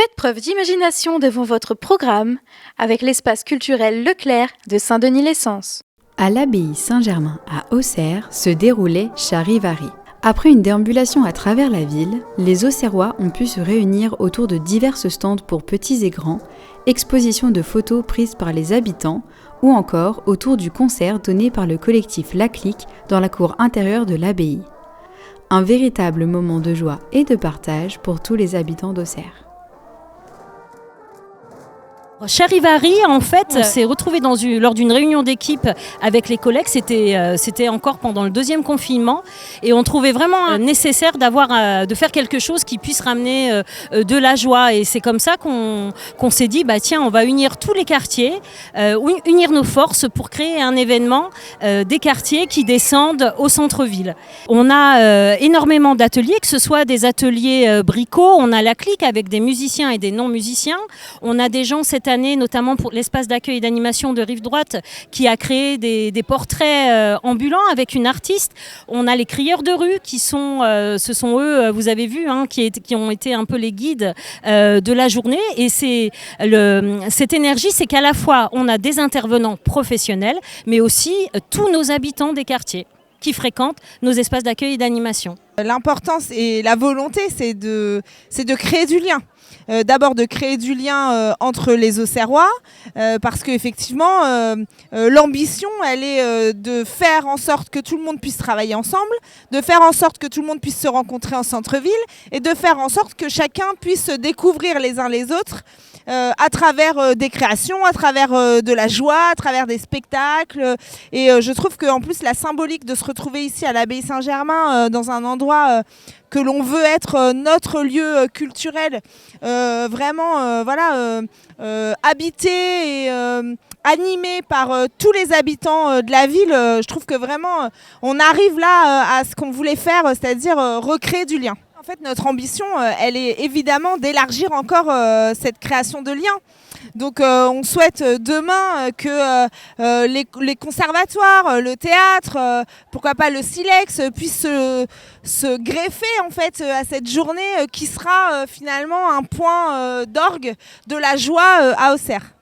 Faites preuve d'imagination devant votre programme avec l'espace culturel Leclerc de Saint-Denis-Lessens. À l'abbaye Saint-Germain à Auxerre se déroulait Charivari. Après une déambulation à travers la ville, les Auxerrois ont pu se réunir autour de divers stands pour petits et grands, expositions de photos prises par les habitants ou encore autour du concert donné par le collectif La Clique dans la cour intérieure de l'abbaye. Un véritable moment de joie et de partage pour tous les habitants d'Auxerre. Charivari, en fait, on s'est retrouvés lors d'une réunion d'équipe avec les collègues. C'était encore pendant le deuxième confinement. Et on trouvait vraiment nécessaire de faire quelque chose qui puisse ramener de la joie. Et c'est comme ça qu'on s'est dit, tiens, on va unir tous les quartiers, unir nos forces pour créer un événement des quartiers qui descendent au centre-ville. On a énormément d'ateliers, que ce soit des ateliers bricots. On a la clique avec des musiciens et des non-musiciens. On a des gens cette année, notamment pour l'espace d'accueil et d'animation de Rive Droite, qui a créé des portraits ambulants avec une artiste. On a les crieurs de rue ce sont eux, vous avez vu, qui ont été un peu les guides de la journée. Et cette énergie, c'est qu'à la fois, on a des intervenants professionnels, mais aussi tous nos habitants des quartiers qui fréquentent nos espaces d'accueil et d'animation. L'importance et la volonté, c'est de créer du lien. D'abord de créer du lien entre les Auxerrois, parce qu'effectivement, l'ambition, elle est de faire en sorte que tout le monde puisse travailler ensemble, de faire en sorte que tout le monde puisse se rencontrer en centre-ville et de faire en sorte que chacun puisse se découvrir les uns les autres à travers des créations, à travers de la joie, à travers des spectacles. Et je trouve qu'en plus, la symbolique de se retrouver ici à l'abbaye Saint-Germain, dans un endroit que l'on veut être notre lieu culturel, habité et animé par tous les habitants de la ville. Je trouve que vraiment, on arrive là à ce qu'on voulait faire, c'est-à-dire recréer du lien. En fait, notre ambition, elle est évidemment d'élargir encore cette création de liens. Donc on souhaite demain que les conservatoires, le théâtre, pourquoi pas le Silex, puissent se greffer en fait à cette journée qui sera finalement un point d'orgue de la joie à Auxerre.